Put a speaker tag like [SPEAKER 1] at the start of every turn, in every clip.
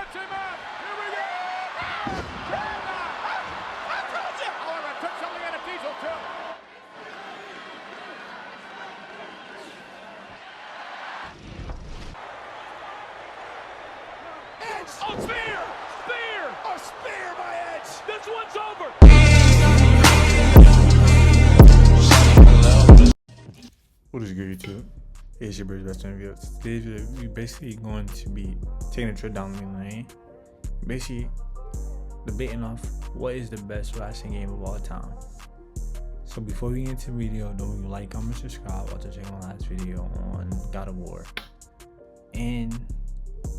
[SPEAKER 1] sets him up. Here we go. I told you. However, it took something out of Diesel, too. Edge. Oh, spear. Spear. A spear by Edge. This one's over.
[SPEAKER 2] What is good, YouTube? It's your bird's best interview. Today we're basically going to be taking a trip down memory lane. Basically debating off what is the best wrestling game of all time. So before we get into the video, don't forget to like, comment, subscribe. Also check my last video on God of War. And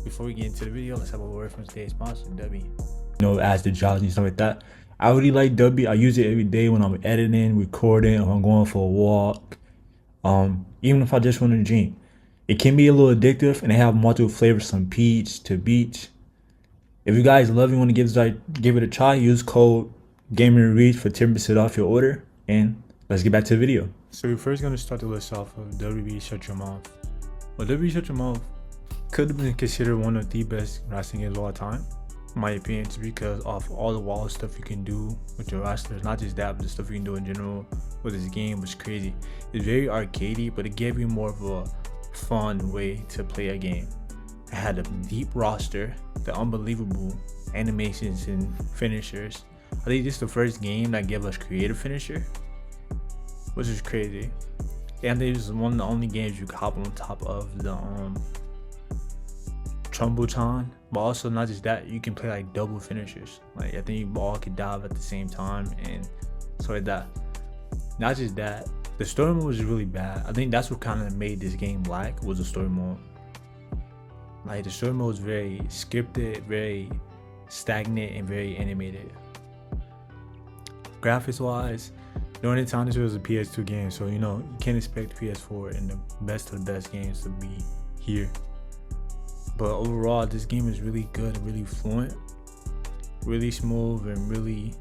[SPEAKER 2] before we get into the video, let's have a word from today's sponsor, W. You know, as the jobs and stuff like that. I really like W. I use it every day when I'm editing, recording, or I'm going for a walk. Even if I just want to drink. It can be a little addictive, and they have multiple flavors from peach to beach. If you guys love it, want to give it a try, use code Reese for 10% off your order. And let's get back to the video. So we're first going to start the list off of WWE Shut Your Mouth. Well, WWE Shut Your Mouth could have been considered one of the best wrestling games of all time, in my opinion, just because of all the wild stuff you can do with your wrestlers. Not just that, but the stuff you can do in general with this game was crazy. It's very arcadey, but it gave you more of a fun way to play a game. It had a deep roster, the unbelievable animations and finishers. I think this is the first game that gave us creative finisher, which is crazy. And this is one of the only games you could hop on top of the Trumbleton, but also not just that, you can play like double finishers. Like I think you all could dive at the same time and stuff like that. Not just that, the story mode was really bad. I think that's what kind of made this game lack, was the story mode. Like the story mode was very scripted, very stagnant, and very animated. Graphics wise, during the time this was a PS2 game, so you know you can't expect PS4 and the best of the best games to be here. But overall, this game is really good and really fluent, really smooth, and really,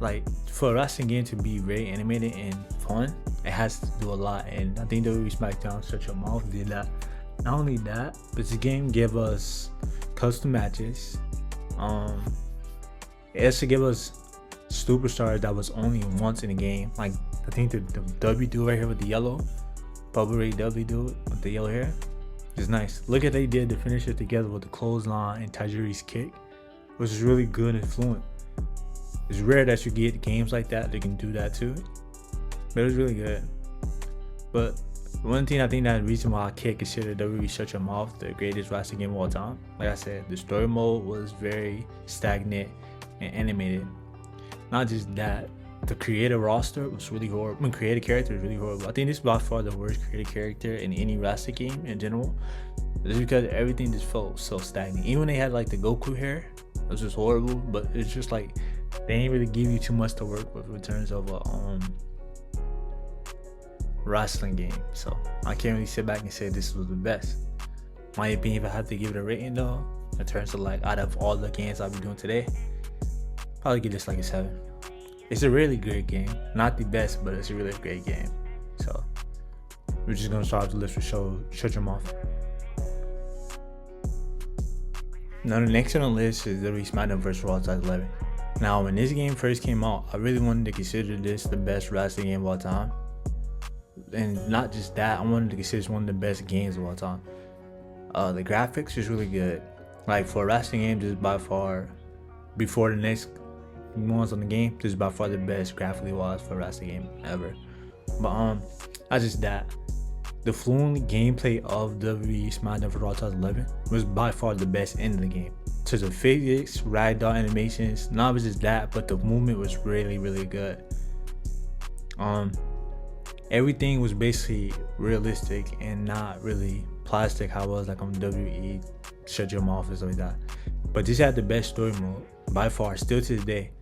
[SPEAKER 2] like, for a wrestling game to be very animated and fun, it has to do a lot. And I think WWE SmackDown Shut Your Mouth did that. Not only that, but this game gave us custom matches. It also gave us superstars that was only once in the game. Like I think the W dude right here with the yellow, Bubba Ray W dude with the yellow hair. It's nice. Look at they did the finisher together with the clothesline and Tajiri's kick, which is really good and fluent. It's rare that you get games like that can do that too, but it was really good. But one thing I think that the reason why I can't consider WWE Shut Your Mouth the greatest wrestling game of all time, like I said, the story mode was very stagnant and animated. Not just that, the creative roster was really horrible. I mean, creative character was really horrible. I think this is by far the worst creative character in any wrestling game in general. Just because everything just felt so stagnant. Even when they had like the Goku hair, it was just horrible. But it's just like they didn't really give you too much to work with in terms of a wrestling game. So I can't really sit back and say this was the best. My opinion, if I had to give it a rating though, in terms of like out of all the games I'll be doing today, probably give this like a 7. It's a really great game. Not the best, but it's a really great game. So we're just gonna start off the list with Shut Your Mouth. Now the next on the list is the Reese SmackDown vs. Raw 2011. Now when this game first came out, I really wanted to consider this the best wrestling game of all time. And not just that, I wanted to consider this one of the best games of all time. The graphics is really good. Like for a wrestling game, this is by far, before the next ones on the game, this is by far the best graphically wise for a wrestling game ever. But not just that, the fluent gameplay of WWE SmackDown vs. Raw 2011 was by far the best end of the game. To the physics, ragdoll animations, not just that, but the movement was really, really good. Everything was basically realistic and not really plastic how it was like on WWE Shut Your Mouth and stuff like that. But this had the best story mode by far, still to this day.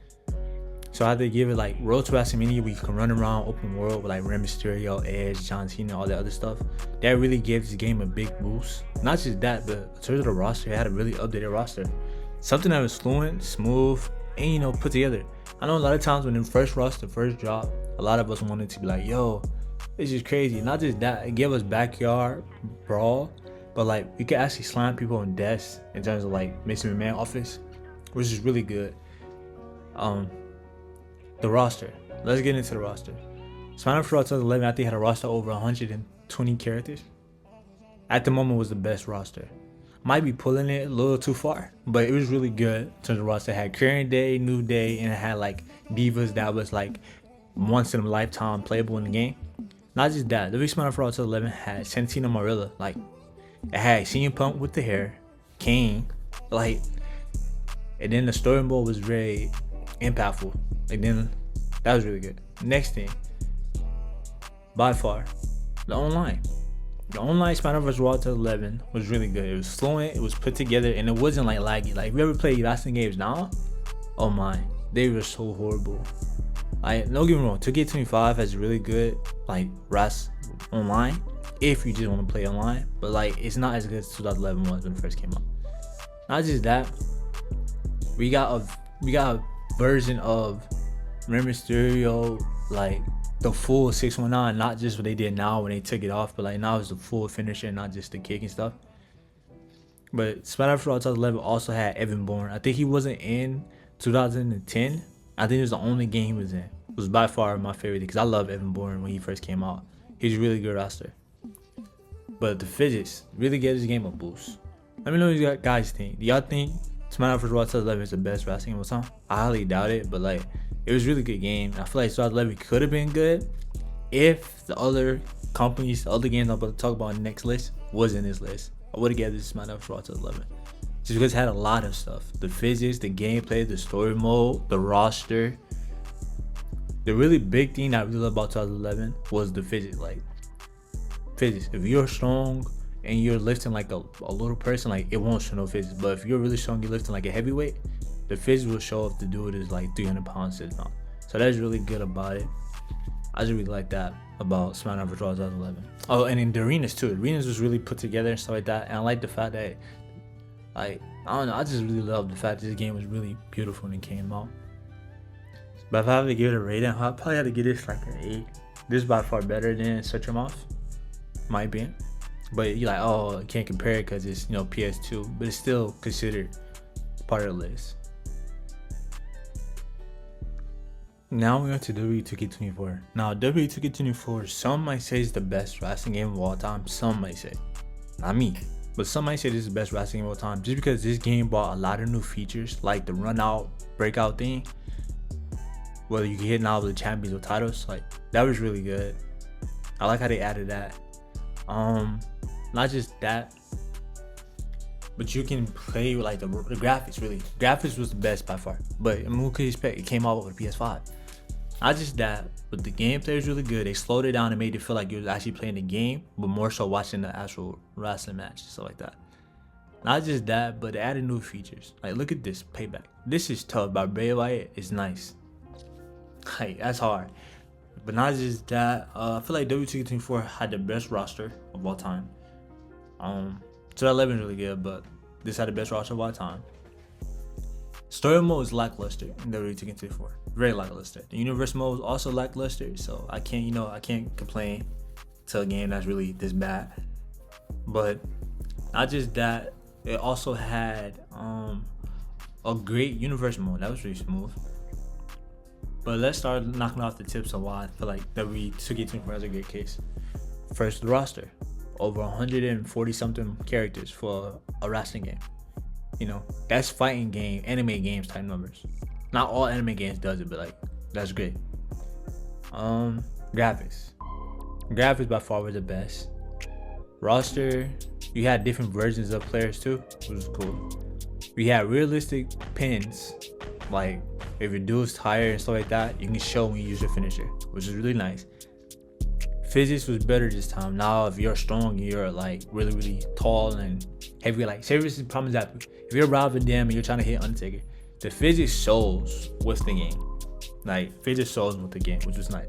[SPEAKER 2] So I had to give it like Road to WrestleMania, where you can run around open world with like Rey Mysterio, Edge, John Cena, all that other stuff. That really gave this game a big boost. Not just that, but in terms of the roster, it had a really updated roster. Something that was fluent, smooth, and you know, put together. I know a lot of times when the first drop, a lot of us wanted to be like, yo, this is crazy. Not just that, it gave us backyard brawl, but like you can actually slam people on desks in terms of like Mr. McMahon office, which is really good. The roster. Let's get into the roster. SmackDown for Raw 2011, I think, had a roster over 120 characters. At the moment, was the best roster. Might be pulling it a little too far, but it was really good in terms of the roster. It had Current Day, New Day, and it had like divas that was like once in a lifetime playable in the game. Not just that, the SmackDown for Raw 2011 had Santino Marella, like it had CM Punk with the hair, Kane, like, and then the story mode was very impactful. And then that was really good. Next thing, by far, the online. The online SmackDown vs. Raw 2011 was really good. It was fluent, it was put together, and it wasn't like laggy. Like, if you ever play wrestling games now, oh my, they were so horrible. Like, don't get me wrong, 2K25 has really good like RAS online if you just want to play online, but like it's not as good as 2011 was when it first came out. Not just that, we got a version of Rey Mysterio, like the full 619, not just what they did now when they took it off, but like now it's the full finisher, not just the kick and stuff. But SmackDown for Raw 2011 also had Evan Bourne. I think he wasn't in 2010. I think it was the only game he was in. It was by far my favorite because I love Evan Bourne when he first came out. He's a really good roster. But the physics really gave this game a boost. Let me know what you guys think. Do y'all think SmackDown vs. Raw 2011 is the best wrestling game of all time? I highly doubt it, but like it was a really good game. I feel like 2011 could have been good if the other companies, the other games I'm about to talk about in the next list was in this list. I would have given this SmackDown vs. Raw 2011. Just because it had a lot of stuff. The physics, the gameplay, the story mode, the roster. The really big thing I really love about 2011 was the physics. Like, physics. If you're strong and you're lifting like a little person, like it won't show no physics. But if you're really strong, you're lifting like a heavyweight, the physics will show if the dude is like 300 pounds sitting on. So that's really good about it. I just really like that about SmackDown vs. Raw 2011. Oh, and in the arenas too. The arenas was really put together and stuff like that. And I like the fact that, like, I don't know, I just really love the fact that this game was really beautiful when it came out. But if I have to give it a rating, I'd probably have to give this like an 8. This is by far better than Shut Your Mouth, might be. But you're like, oh, I can't compare it because it's, PS2. But it's still considered part of the list. Now we're going to WWE 2K24. Now, WWE 2K24, some might say is the best wrestling game of all time. Some might say. Not me. But some might say this is the best wrestling game of all time just because this game brought a lot of new features, like the run out, breakout thing. Whether you can hit now with the champions or titles, like that was really good. I like how they added that. Not just that, but you can play with like the graphics. Really, graphics was the best by far. But I mean, what could you expect? It came out with a PS5. Not just that, but the gameplay was really good. They slowed it down and made it feel like you was actually playing the game, but more so watching the actual wrestling match and stuff like that. Not just that, but they added new features. Like, look at this Payback. This is tough by Bray Wyatt. It's nice. Like, that's hard. But not just that, I feel like WWE 2K24 had the best roster of all time. 2011 is really good, but this had the best roster of all time. Story mode is lackluster in WWE 2K24. Very lackluster. The universe mode is also lackluster, so I can't complain to a game that's really this bad. But not just that, it also had a great universe mode. That was really smooth. But let's start knocking off the tips of why I feel like WWE 2K24 has a great case. First, the roster. Over 140 something characters for a wrestling game. That's fighting game, anime games type numbers. Not all anime games does it, but like that's great. Graphics by far were the best. Roster, you had different versions of players too, which was cool. We had realistic pins, like if your dude's tired and stuff like that, you can show when you use your finisher, which is really nice. Physics was better this time. Now, if you're strong, you're like really, really tall and heavy. Like, say for instance, problem is that if you're Rob Van Dam and you're trying to hit Undertaker, the physics shows with the game. Like, physics shows with the game, which was nice.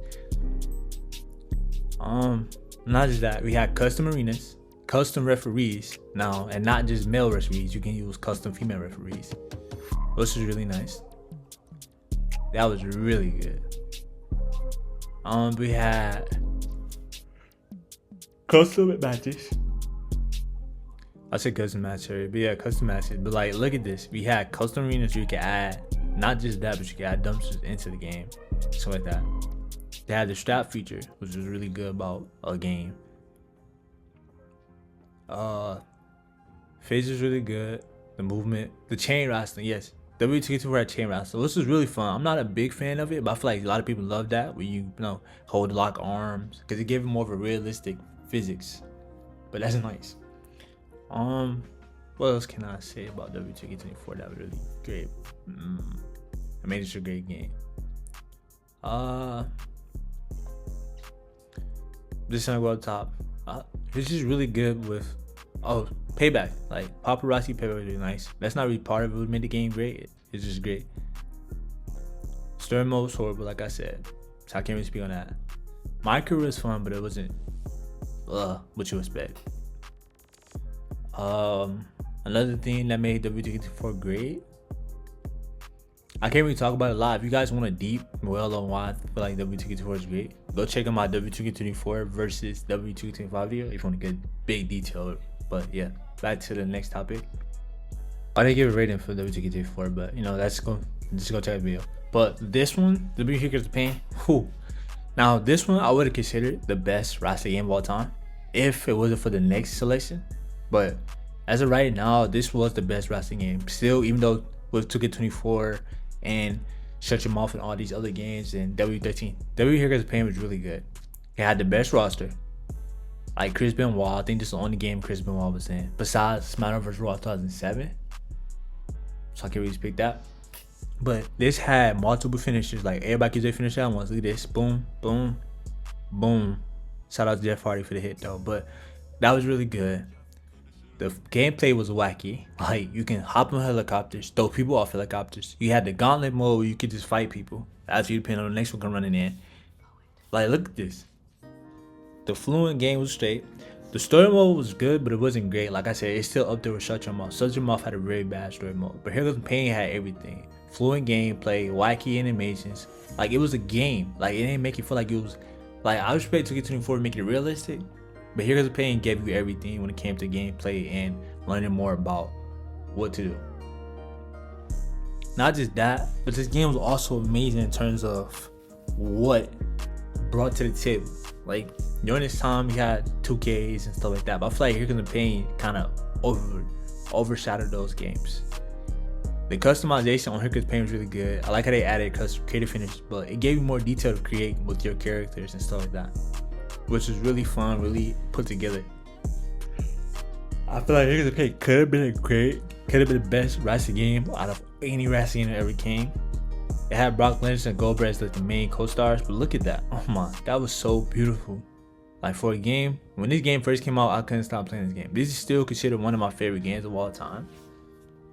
[SPEAKER 2] Not just that, we had custom arenas, custom referees now, and not just male referees. You can use custom female referees, which is really nice. That was really good. We had custom matches. I said custom match area, but yeah, custom matches. But like, look at this. We had custom arenas where you can add, not just that, but you can add dumpsters into the game, something like that. They had the strap feature, which was really good about a game. Phase is really good. The movement, the chain wrestling, yes. W2K24 had chain wrestling. This was really fun. I'm not a big fan of it, but I feel like a lot of people love that where you know hold lock arms because it gave it more of a realistic physics. But that's nice. What else can I say about W2K24 that was really great? I made it a great game. This gonna go up top. This is really good with payback. Like paparazzi payback was really nice. That's not really part of it. What made the game great. It's just great. Story mode was horrible, like I said. So I can't really speak on that. My career was fun, but it wasn't what you expect. Another thing that made W2K24 great. I can't really talk about it a lot. If you guys want a deep well on why I feel like W2K24 is great, go check out my W2K24 versus W2K25 video if you want to get big detail. But yeah, back to the next topic. I didn't give a rating for W2K24, but you know, just go check the video. But this one, the Htcp, now this one I would have considered the best Rasta game of all time if it wasn't for the next selection. But as of right now, this was the best Rasta game. Still, even though with 2K24 and Shut Your Mouth and all these other games and W13, Htcp was really good. It had the best roster. Like Chris Benoit, I think this is the only game Chris Benoit was in. Besides SmackDown vs. Raw 2007. So I can't really speak that. But this had multiple finishes. Like everybody gives their finish at once. Look at this. Boom, boom, boom. Shout out to Jeff Hardy for the hit though. But that was really good. The gameplay was wacky. Like you can hop on helicopters, throw people off helicopters. You had the gauntlet mode where you could just fight people after you depend on the next one come running in. Like look at this. The fluent game was straight. The story mode was good, but it wasn't great. Like I said, it's still up there with Shut Your Mouth. Shut Your Mouth had a very bad story mode. But Htcp had everything. Fluent gameplay, wacky animations. Like it was a game. Like it didn't make you feel like it was like I respect 2K24 to make it realistic. But Htcp gave you everything when it came to gameplay and learning more about what to do. Not just that, but this game was also amazing in terms of what brought to the table. Like during this time, you had 2Ks and stuff like that. But I feel like Htcp kind of overshadowed those games. The customization on Htcp was really good. I like how they added creative finishes, but it gave you more detail to create with your characters and stuff like that, which was really fun, really put together. I feel like Htcp could have been the best Rasta game out of any Rasta game that ever came. It had Brock Lesnar and Goldberg as like the main co-stars, but look at that. Oh my, that was so beautiful. Like for a game, when this game first came out, I couldn't stop playing this game. This is still considered one of my favorite games of all time.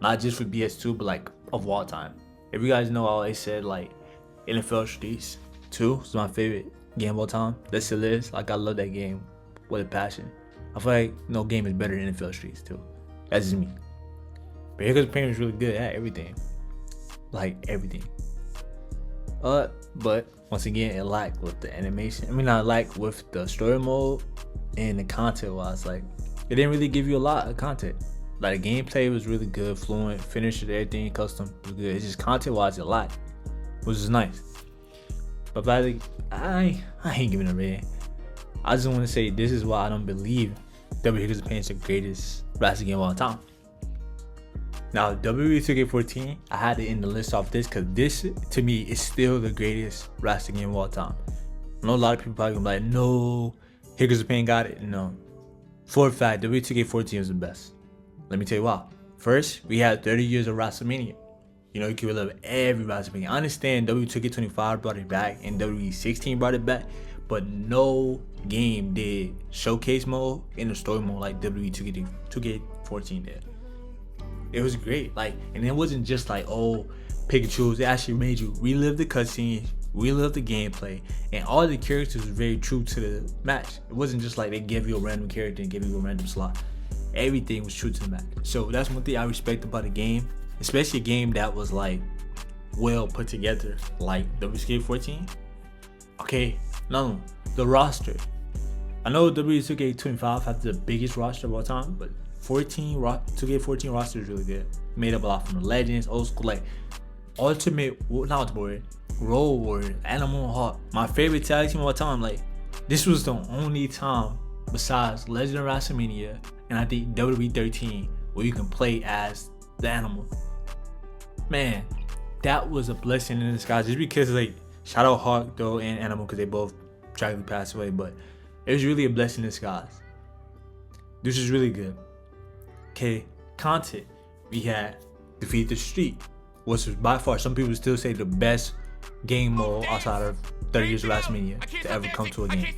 [SPEAKER 2] Not just for BS2, but like of all time. If you guys know, I always said like NFL Streets 2 is my favorite game of all time. That still is. Like I love that game with a passion. I feel like no game is better than NFL Streets 2. That's just me. But Htcp was really good at everything. Like everything. But once again, it lacked with the animation. I mean, not lacked with the story mode and the content wise. Like, it didn't really give you a lot of content. Like, the gameplay was really good, fluent, finished everything, custom was good. It's just content wise, it lacked, which is nice. But I ain't giving a rating. I just want to say this is why I don't believe Htcp is the greatest Rasta game of all time. Now, W2K14, I had to end the list off this because this, to me, is still the greatest Rasta game of all time. I know a lot of people probably gonna be like, no, Htcp got it. No. For a fact, W2K14 was the best. Let me tell you why. First, we had 30 years of WrestleMania. You know, you can relive every WrestleMania. I understand W2K25 brought it back and W16 brought it back, but no game did showcase mode and the story mode like W2K14 did. It was great, like, and it wasn't just like, oh, pick and choose. It actually made you relive the cutscenes, relive the gameplay, and all the characters were very true to the match. It wasn't just like they gave you a random character and gave you a random slot. Everything was true to the match. So that's one thing I respect about the game, especially a game that was like well put together, like W2K14. Okay, no, the roster. I know W2K25 has the biggest roster of all time, but 2K14 roster is really good. Made up a lot from the legends, old school, like Road Warriors, Animal Hawk. My favorite tag team of all time. Like, this was the only time besides Legend of WrestleMania and I think WWE 13 where you can play as the Animal. Man, that was a blessing in disguise. Just because, like, shout out Hawk though and Animal because they both tragically passed away, but it was really a blessing in disguise. This is really good. Okay, content. We had Defeat the Street, which was by far, some people still say, the best game mode outside of 30 years of WrestleMania to ever come to a game.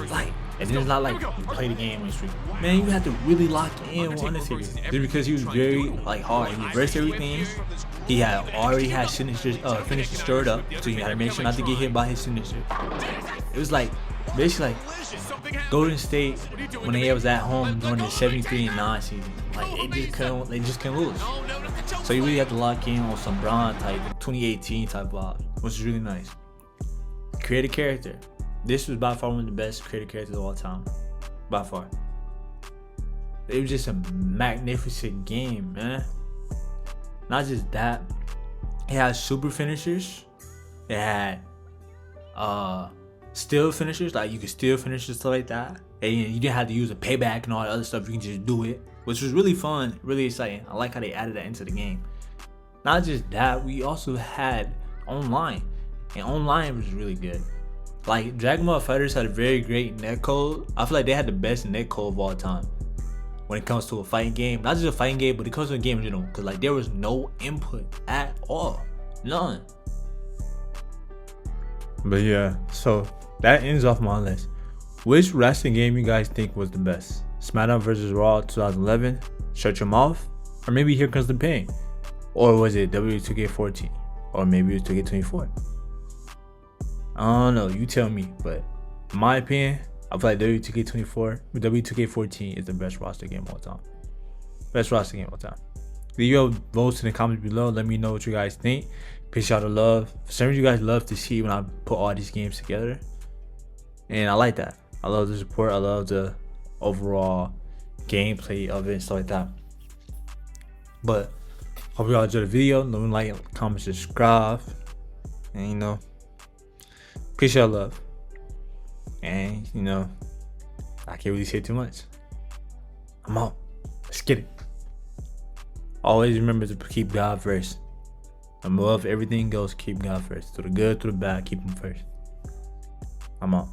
[SPEAKER 2] Like, and it's not like you play the game in the street. Man, you have to really lock in with Undertaker. Just because he was very like hard. He reversed everything. He had already had finishes stirred up, so you had to make sure not to get hit by his signature. It was like basically like Golden State when they was at home during the 73-9 season. Like they just couldn't lose. So you really have to lock in on some Braun type 2018 type vibe, which is really nice. Create a character. This was by far one of the best creative characters of all time. By far. It was just a magnificent game, man. Not just that. It had super finishers. It had still finishers. Like, you could still finish and stuff like that. And you didn't have to use a payback and all that other stuff. You can just do it. Which was really fun. Really exciting. I like how they added that into the game. Not just that. We also had online. And online was really good. Like, Dragon Ball FighterZ had a very great netcode. I feel like they had the best netcode of all time when it comes to a fighting game. Not just a fighting game, but it comes to a game in general. Because, like, there was no input at all. None. But yeah, so that ends off my list. Which wrestling game you guys think was the best? SmackDown vs. Raw 2011, Shut Your Mouth, or maybe Here Comes the Pain? Or was it W2K14? Or maybe it was 2K24? I don't know, you tell me, but in my opinion, I feel like W2K14 is the best roster game of all time. Best roster game of all time. Leave your votes in the comments below. Let me know what you guys think. Peace out of love. For some reason, you guys love to see when I put all these games together. And I like that. I love the support. I love the overall gameplay of it and stuff like that. But hope you all enjoyed the video. Don't like, comment, subscribe. And you know, peace out of love. And you know, I can't really say too much. I'm out. Let's get it. Always remember to keep God first. Above everything else, keep God first. Through the good, through the bad, keep him first. I'm out.